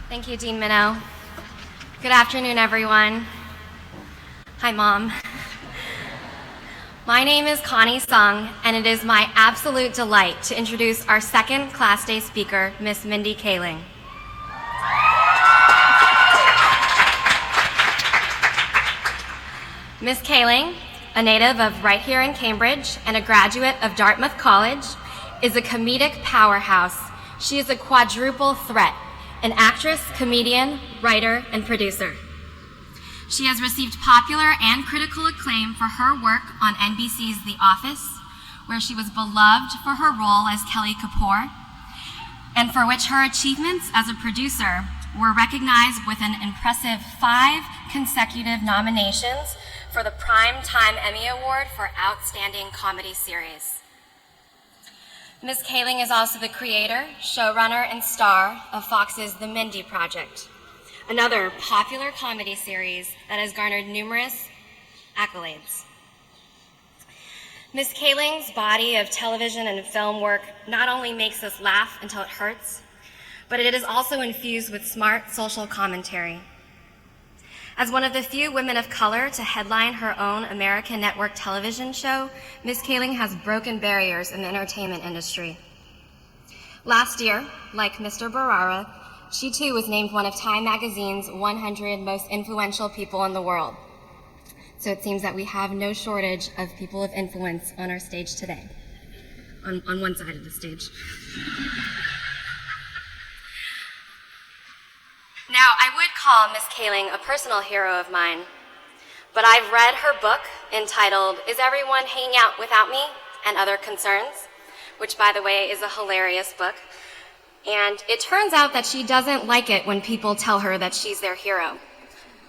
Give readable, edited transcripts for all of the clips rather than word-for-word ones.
Thank you, Dean Minnow. Good afternoon, everyone. Hi, Mom. My name is Connie Sung, and it is my absolute delight to introduce our second Class Day speaker, Miss Mindy Kaling. Miss Kaling, a native of right here in Cambridge and a graduate of Dartmouth College, is a comedic powerhouse. She is a quadruple threat, an actress, comedian, writer, and producer. She has received popular and critical acclaim for her work on NBC's The Office, where she was beloved for her role as Kelly Kapoor, and for which her achievements as a producer were recognized with an impressive 5 consecutive nominations for the Primetime Emmy Award for Outstanding Comedy Series. Ms. Kaling is also the creator, showrunner, and star of Fox's The Mindy Project, another popular comedy series that has garnered numerous accolades. Ms. Kaling's body of television and film work not only makes us laugh until it hurts, but it is also infused with smart social commentary. As one of the few women of color to headline her own American network television show, Ms. Kaling has broken barriers in the entertainment industry. Last year, like Mr. Barara, she too was named one of Time Magazine's 100 most influential people in the world. So it seems that we have no shortage of people of influence on our stage today, on one side of the stage. Now, I would call Miss Kaling a personal hero of mine, but I've read her book entitled, Is Everyone Hanging Out Without Me? And Other Concerns, which, by the way, is a hilarious book. And it turns out that she doesn't like it when people tell her that she's their hero.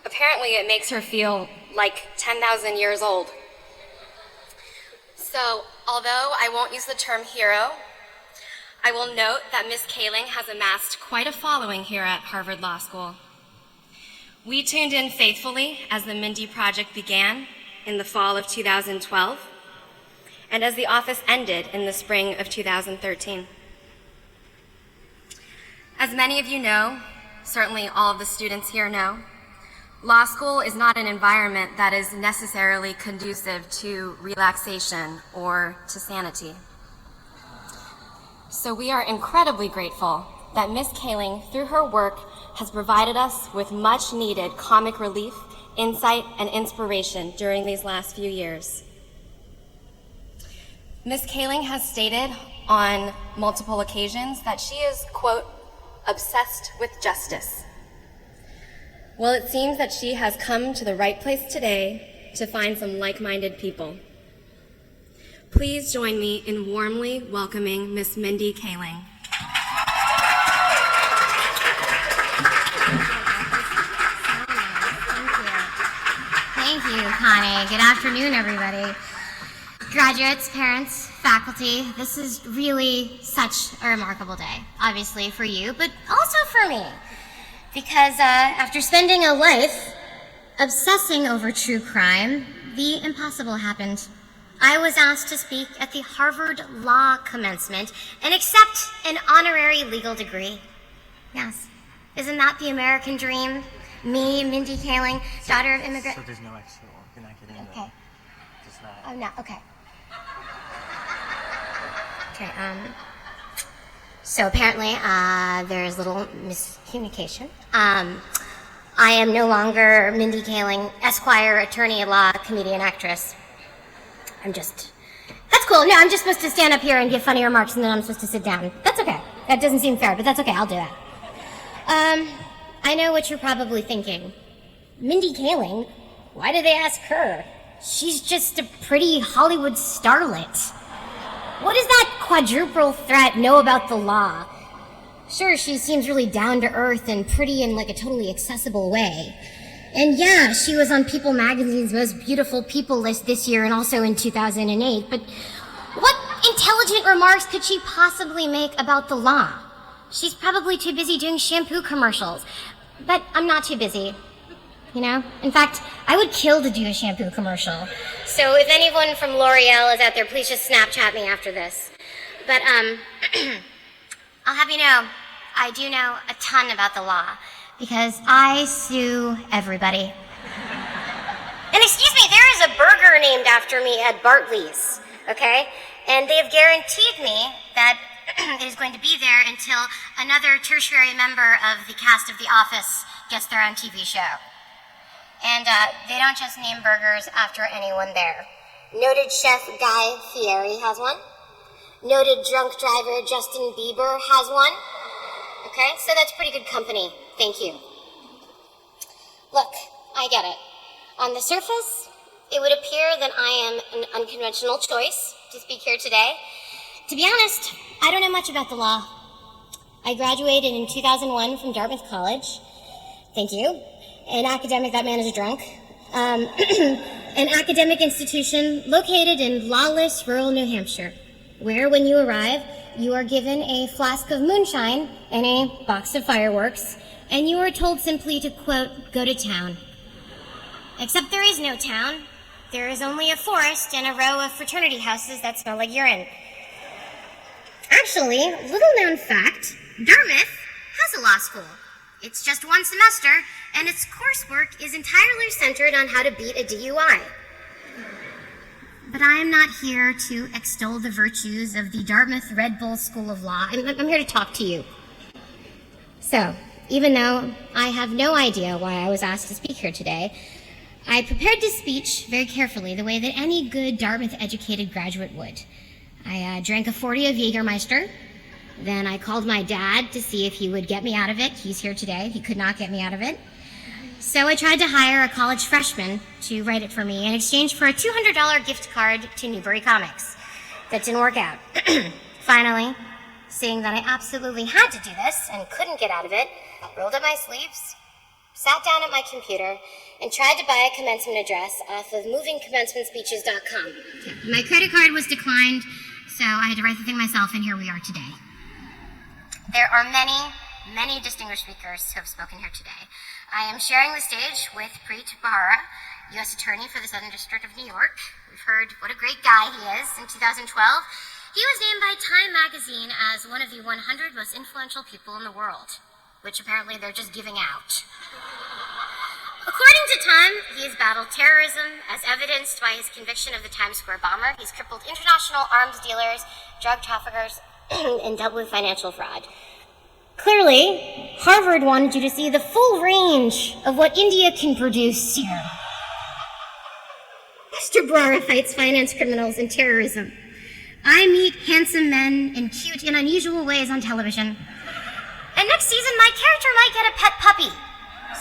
Apparently, it makes her feel like 10,000 years old. So, although I won't use the term hero, I will note that Ms. Kaling has amassed quite a following here at Harvard Law School. We tuned in faithfully as the Mindy Project began in the fall of 2012, and as The Office ended in the spring of 2013. As many of you know, certainly all of the students here know, law school is not an environment that is necessarily conducive to relaxation or to sanity. So we are incredibly grateful that Ms. Kaling, through her work, has provided us with much needed comic relief, insight, and inspiration during these last few years. Ms. Kaling has stated on multiple occasions that she is, quote, obsessed with justice. Well, it seems that she has come to the right place today to find some like-minded people. Please join me in warmly welcoming Miss Mindy Kaling. Thank you, Connie. Good afternoon, everybody. Graduates, parents, faculty, this is really such a remarkable day, obviously for you, but also for me. Because after spending a life obsessing over true crime, the impossible happened. I was asked to speak at the Harvard Law commencement and accept an honorary legal degree. Yes. Isn't that the American dream? Me, Mindy Kaling, daughter of immigrant... So there's no extra one. You're not getting Okay. Just that. Oh, no, okay. Okay, so apparently, there's little miscommunication. I am no longer Mindy Kaling, Esquire, attorney at law, comedian, actress. That's cool. No, I'm just supposed to stand up here and give funny remarks and then I'm supposed to sit down. That's okay. That doesn't seem fair, but that's okay. I'll do that. I know what you're probably thinking. Mindy Kaling? Why did they ask her? She's just a pretty Hollywood starlet. What does that quadruple threat know about the law? Sure, she seems really down to earth and pretty in like a totally accessible way. And yeah, she was on People Magazine's Most Beautiful People list this year and also in 2008, but what intelligent remarks could she possibly make about the law? She's probably too busy doing shampoo commercials, but I'm not too busy, you know? In fact, I would kill to do a shampoo commercial. So if anyone from L'Oreal is out there, please just Snapchat me after this. But, I'll have you know, I do know a ton about the law because I sue everybody. And excuse me, there is a burger named after me at Bartley's, okay? And they've guaranteed me that it is going to be there until another tertiary member of the cast of The Office gets their own TV show. And they don't just name burgers after anyone there. Noted chef Guy Fieri has one. Noted drunk driver Justin Bieber has one. Okay, so that's pretty good company. Thank you. Look, I get it. On the surface, it would appear that I am an unconventional choice to speak here today. To be honest, I don't know much about the law. I graduated in 2001 from Dartmouth College. Thank you. An academic, that man is a drunk. An academic institution located in lawless rural New Hampshire, where when you arrive, you are given a flask of moonshine and a box of fireworks, and you are told simply to, quote, go to town. Except there is no town. There is only a forest and a row of fraternity houses that smell like urine. Actually, little known fact, Dartmouth has a law school. It's just one semester, and its coursework is entirely centered on how to beat a DUI. But I am not here to extol the virtues of the Dartmouth Red Bull School of Law. I'm here to talk to you. So, even though I have no idea why I was asked to speak here today, I prepared this speech very carefully, the way that any good Dartmouth-educated graduate would. I drank a 40 of Jägermeister. Then I called my dad to see if he would get me out of it. He's here today. He could not get me out of it. So I tried to hire a college freshman to write it for me in exchange for a $200 gift card to Newbury Comics. That didn't work out. Finally, seeing that I absolutely had to do this and couldn't get out of it, rolled up my sleeves, sat down at my computer, and tried to buy a commencement address off of movingcommencementspeeches.com. My credit card was declined, so I had to write the thing myself, and here we are today. There are many, many distinguished speakers who have spoken here today. I am sharing the stage with Preet Bharara, U.S. Attorney for the Southern District of New York. We've heard what a great guy he is. In 2012, he was named by Time magazine as one of the 100 most influential people in the world, which apparently they're just giving out. According to Time, he has battled terrorism, as evidenced by his conviction of the Times Square bomber. He's crippled international arms dealers, drug traffickers, and dealt with financial fraud. Clearly, Harvard wanted you to see the full range of what India can produce here. Mr. Bharara fights finance criminals and terrorism. I meet handsome men in cute and unusual ways on television. And next season, my character might get a pet puppy.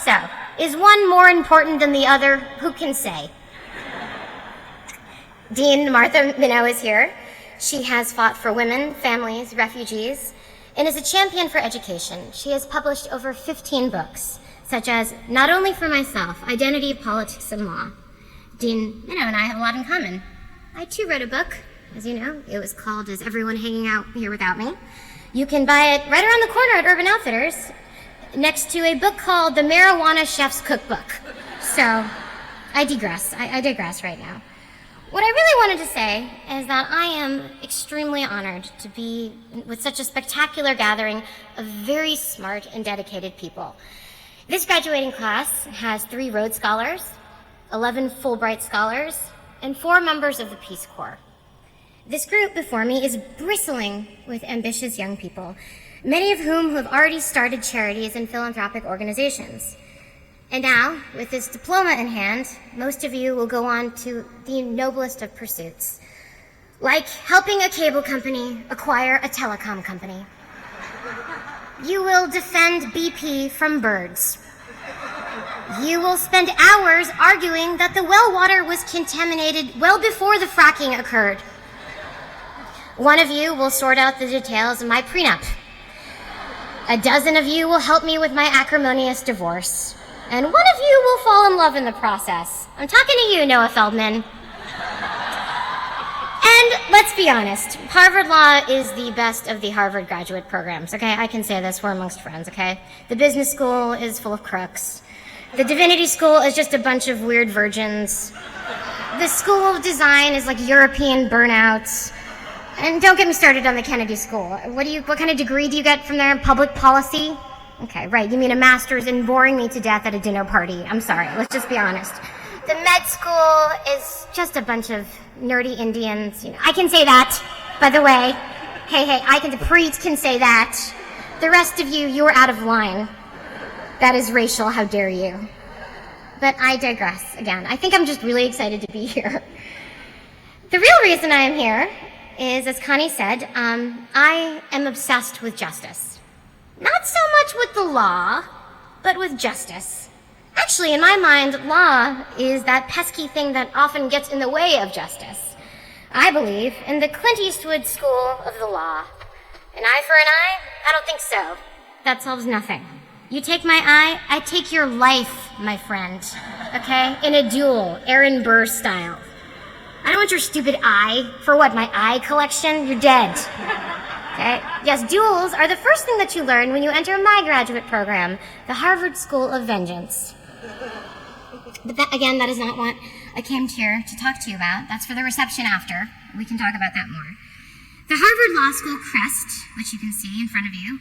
So, is one more important than the other? Who can say? Dean Martha Minow is here. She has fought for women, families, refugees, and is a champion for education. She has published over 15 books, such as Not Only for Myself, Identity, Politics, and Law. Dean Minow and I have a lot in common. I too wrote a book, as you know. It was called Is Everyone Hanging Out Here Without Me? You can buy it right around the corner at Urban Outfitters, next to a book called The Marijuana Chef's Cookbook. So, I digress. I digress right now. What I really wanted to say is that I am extremely honored to be with such a spectacular gathering of very smart and dedicated people. This graduating class has 3 Rhodes Scholars, 11 Fulbright Scholars, and 4 members of the Peace Corps. This group before me is bristling with ambitious young people, many of whom have already started charities and philanthropic organizations. And now, with this diploma in hand, most of you will go on to the noblest of pursuits, like helping a cable company acquire a telecom company. You will defend BP from birds. You will spend hours arguing that the well water was contaminated well before the fracking occurred. One of you will sort out the details of my prenup. A dozen of you will help me with my acrimonious divorce. And one of you will fall in love in the process. I'm talking to you, Noah Feldman. And let's be honest, Harvard Law is the best of the Harvard graduate programs, okay? I can say this, we're amongst friends, okay? The business school is full of crooks. The divinity school is just a bunch of weird virgins. The School of Design is like European burnouts. And don't get me started on the Kennedy School. What kind of degree do you get from there in public policy? Okay, right, you mean a master's in boring me to death at a dinner party. I'm sorry, let's just be honest. The med school is just a bunch of nerdy Indians. I can say that, by the way. Hey, the Preet can say that. The rest of you, you're out of line. That is racial, how dare you. But I digress again. I think I'm just really excited to be here. The real reason I am here is, as Connie said, I am obsessed with justice. Not so much with the law, but with justice. Actually, in my mind, law is that pesky thing that often gets in the way of justice. I believe in the Clint Eastwood school of the law. An eye for an eye? I don't think so. That solves nothing. You take my eye, I take your life, my friend. Okay? In a duel, Aaron Burr style. I don't want your stupid eye. For what, my eye collection? You're dead. Okay? Yes, duels are the first thing that you learn when you enter my graduate program, the Harvard School of Vengeance. But that is not what I came here to talk to you about. That's for the reception after. We can talk about that more. The Harvard Law School crest, which you can see in front of you,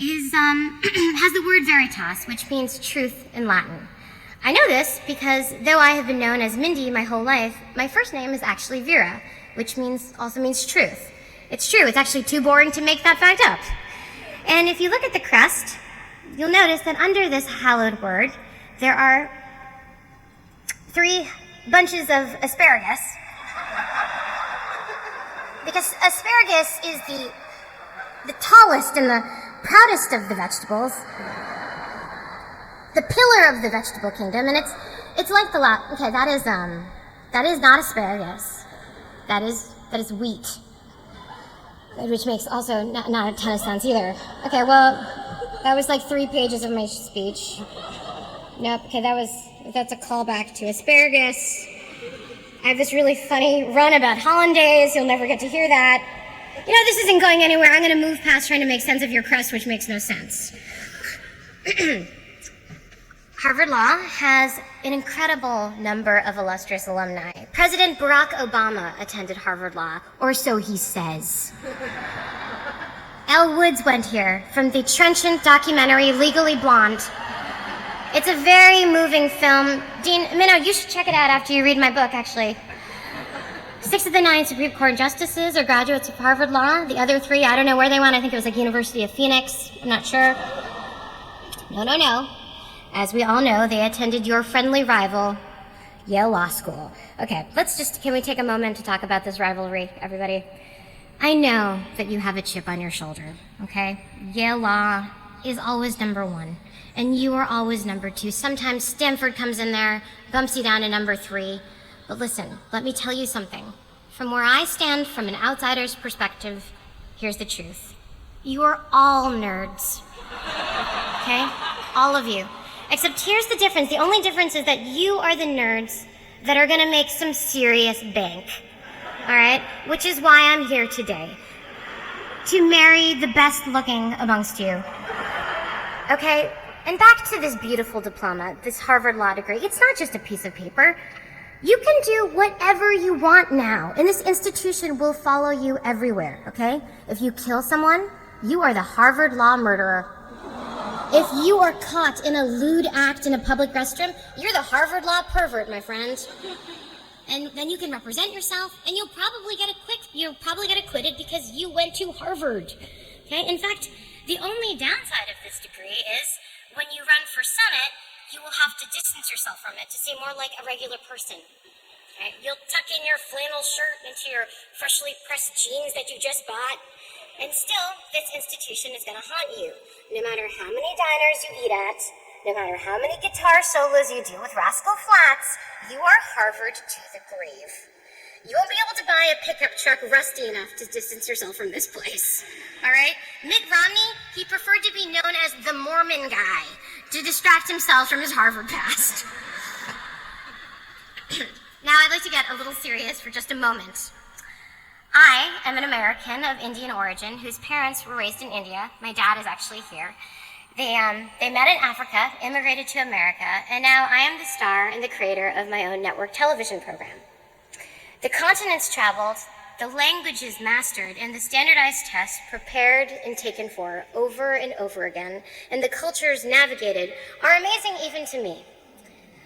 has the word veritas, which means truth in Latin. I know this because though I have been known as Mindy my whole life, my first name is actually Vera, which also means truth. It's true, it's actually too boring to make that fact up. And if you look at the crest, you'll notice that under this hallowed word, there are 3 bunches of asparagus. Because asparagus is the tallest and the proudest of the vegetables, the pillar of the vegetable kingdom, and it's like the lot. Okay, that is not asparagus. That is wheat, which makes also not a ton of sense either. Okay, well, that was like 3 pages of my speech. Nope. Okay, that's a callback to asparagus. I have this really funny run about hollandaise. You'll never get to hear that. This isn't going anywhere. I'm going to move past trying to make sense of your crest, which makes no sense. Harvard Law has an incredible number of illustrious alumni. President Barack Obama attended Harvard Law, or so he says. Elle Woods went here from the trenchant documentary Legally Blonde. It's a very moving film. Dean, Minnow, you should check it out after you read my book, actually. 6 of the 9 Supreme Court justices are graduates of Harvard Law. The other 3, I don't know where they went. I think it was like University of Phoenix. I'm not sure. No. As we all know, they attended your friendly rival, Yale Law School. Okay, can we take a moment to talk about this rivalry, everybody? I know that you have a chip on your shoulder, okay? Yale Law is always number 1, and you are always number 2. Sometimes Stanford comes in there, bumps you down to number 3. But listen, let me tell you something. From where I stand from an outsider's perspective, here's the truth. You are all nerds, okay? All of you. Except here's the difference. The only difference is that you are the nerds that are gonna make some serious bank, all right? Which is why I'm here today, to marry the best looking amongst you, okay? And back to this beautiful diploma, this Harvard Law degree. It's not just a piece of paper. You can do whatever you want now, and this institution will follow you everywhere, okay? If you kill someone, you are the Harvard Law murderer. If you are caught in a lewd act in a public restroom, you're the Harvard Law pervert, my friend. And then you can represent yourself, and you'll probably get acquitted because you went to Harvard. Okay? In fact, the only downside of this degree is when you run for Senate, you will have to distance yourself from it to seem more like a regular person. Okay? You'll tuck in your flannel shirt into your freshly pressed jeans that you just bought, and still, this institution is going to haunt you. No matter how many diners you eat at, no matter how many guitar solos you do with Rascal Flatts, you are Harvard to the grave. You won't be able to buy a pickup truck rusty enough to distance yourself from this place. All right? Mitt Romney, he preferred to be known as the Mormon guy to distract himself from his Harvard past. Now, I'd like to get a little serious for just a moment. I am an American of Indian origin whose parents were raised in India. My dad is actually here. They met in Africa, immigrated to America, and now I am the star and the creator of my own network television program. The continents traveled, the languages mastered, and the standardized tests prepared and taken for over and over again, and the cultures navigated are amazing even to me.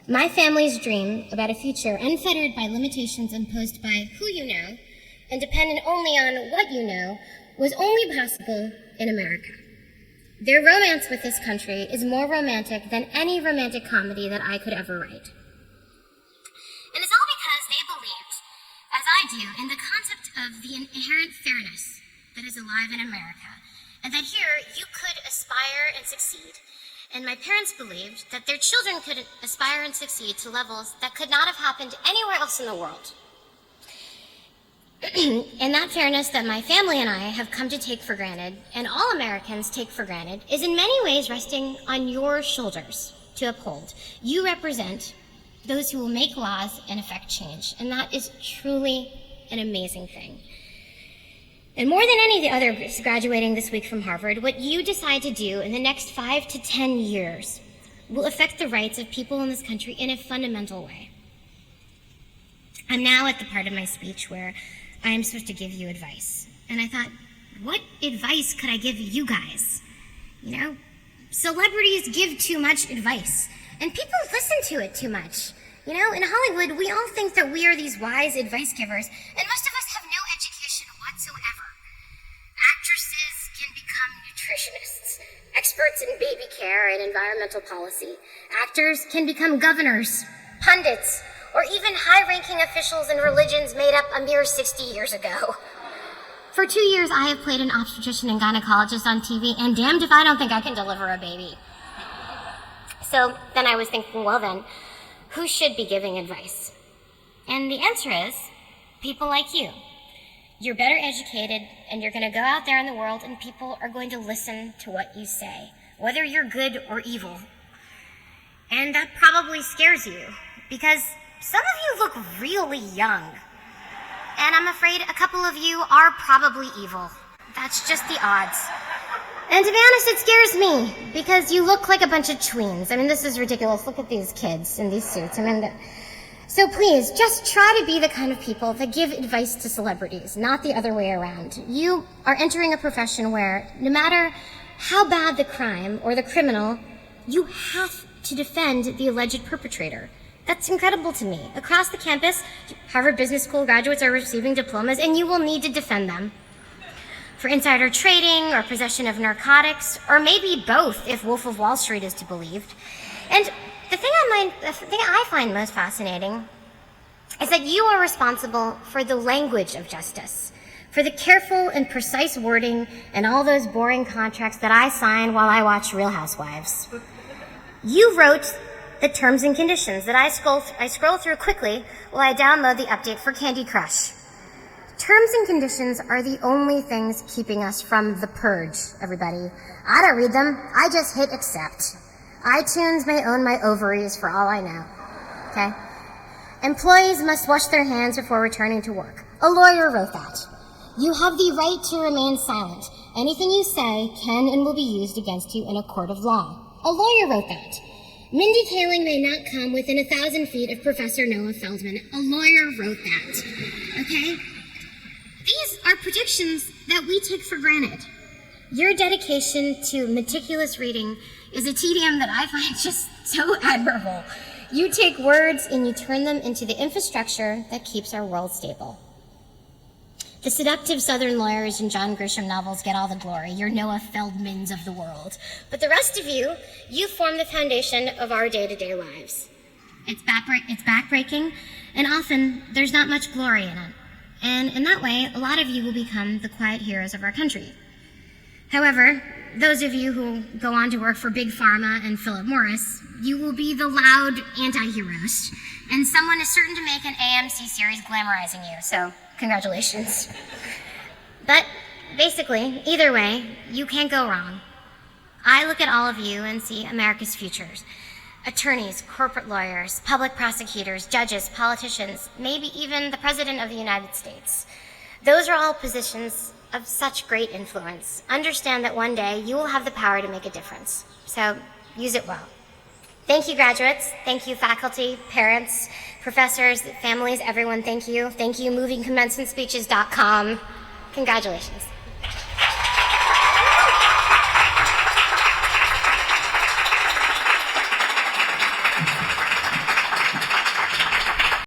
My family's dream about a future unfettered by limitations imposed by who you know and dependent only on what you know was only possible in America. Their romance with this country is more romantic than any romantic comedy that I could ever write. And it's all because they believed, as I do, in the concept of the inherent fairness that is alive in America, and that here you could aspire and succeed. And my parents believed that their children could aspire and succeed to levels that could not have happened anywhere else in the world. And that fairness that my family and I have come to take for granted, and all Americans take for granted, is in many ways resting on your shoulders to uphold. You represent those who will make laws and affect change, and that is truly an amazing thing. And more than any of the others graduating this week from Harvard, what you decide to do in the next 5 to 10 years will affect the rights of people in this country in a fundamental way. I'm now at the part of my speech where I am supposed to give you advice. And I thought, what advice could I give you guys? You know, celebrities give too much advice, and people listen to it too much. You know, in Hollywood, we all think that we are these wise advice givers, and most of us have no education whatsoever. Actresses can become nutritionists, experts in baby care and environmental policy. Actors can become governors, pundits, or even high-ranking officials in religions made up a mere 60 years ago. For 2 years, I have played an obstetrician and gynecologist on TV, and damned if I don't think I can deliver a baby. So then I was thinking, well then, who should be giving advice? And the answer is people like you. You're better educated, and you're going to go out there in the world, and people are going to listen to what you say, whether you're good or evil. And that probably scares you, because some of you look really young. And I'm afraid a couple of you are probably evil. That's just the odds. And to be honest, it scares me, because you look like a bunch of tweens. I mean, this is ridiculous. Look at these kids in these suits. I mean, so please, just try to be the kind of people that give advice to celebrities, not the other way around. You are entering a profession where, no matter how bad the crime or the criminal, you have to defend the alleged perpetrator. That's incredible to me. Across the campus, Harvard Business School graduates are receiving diplomas, and you will need to defend them for insider trading or possession of narcotics, or maybe both if Wolf of Wall Street is to be believed. And the thing I find most fascinating is that you are responsible for the language of justice, for the careful and precise wording and all those boring contracts that I sign while I watch Real Housewives. You wrote the terms and conditions that I scroll through quickly while I download the update for Candy Crush. Terms and conditions are the only things keeping us from the purge, everybody. I don't read them. I just hit accept. iTunes may own my ovaries for all I know. Okay? Employees must wash their hands before returning to work. A lawyer wrote that. You have the right to remain silent. Anything you say can and will be used against you in a court of law. A lawyer wrote that. Mindy Kaling may not come within 1,000 feet of Professor Noah Feldman. A lawyer wrote that. Okay? These are predictions that we take for granted. Your dedication to meticulous reading is a tedium that I find just so admirable. You take words and you turn them into the infrastructure that keeps our world stable. The seductive Southern lawyers in John Grisham novels get all the glory. You're Noah Feldmans of the world. But the rest of you, you form the foundation of our day-to-day lives. It's backbreaking, and often there's not much glory in it. And in that way, a lot of you will become the quiet heroes of our country. However, those of you who go on to work for Big Pharma and Philip Morris, you will be the loud anti-heroes. And someone is certain to make an AMC series glamorizing you, so congratulations. But basically, either way, you can't go wrong. I look at all of you and see America's futures. Attorneys, corporate lawyers, public prosecutors, judges, politicians, maybe even the President of the United States. Those are all positions of such great influence. Understand that one day you will have the power to make a difference. So use it well. Thank you, graduates. Thank you, faculty, parents. Professors, families, everyone, thank you. Thank you, movingcommencementspeeches.com. Congratulations.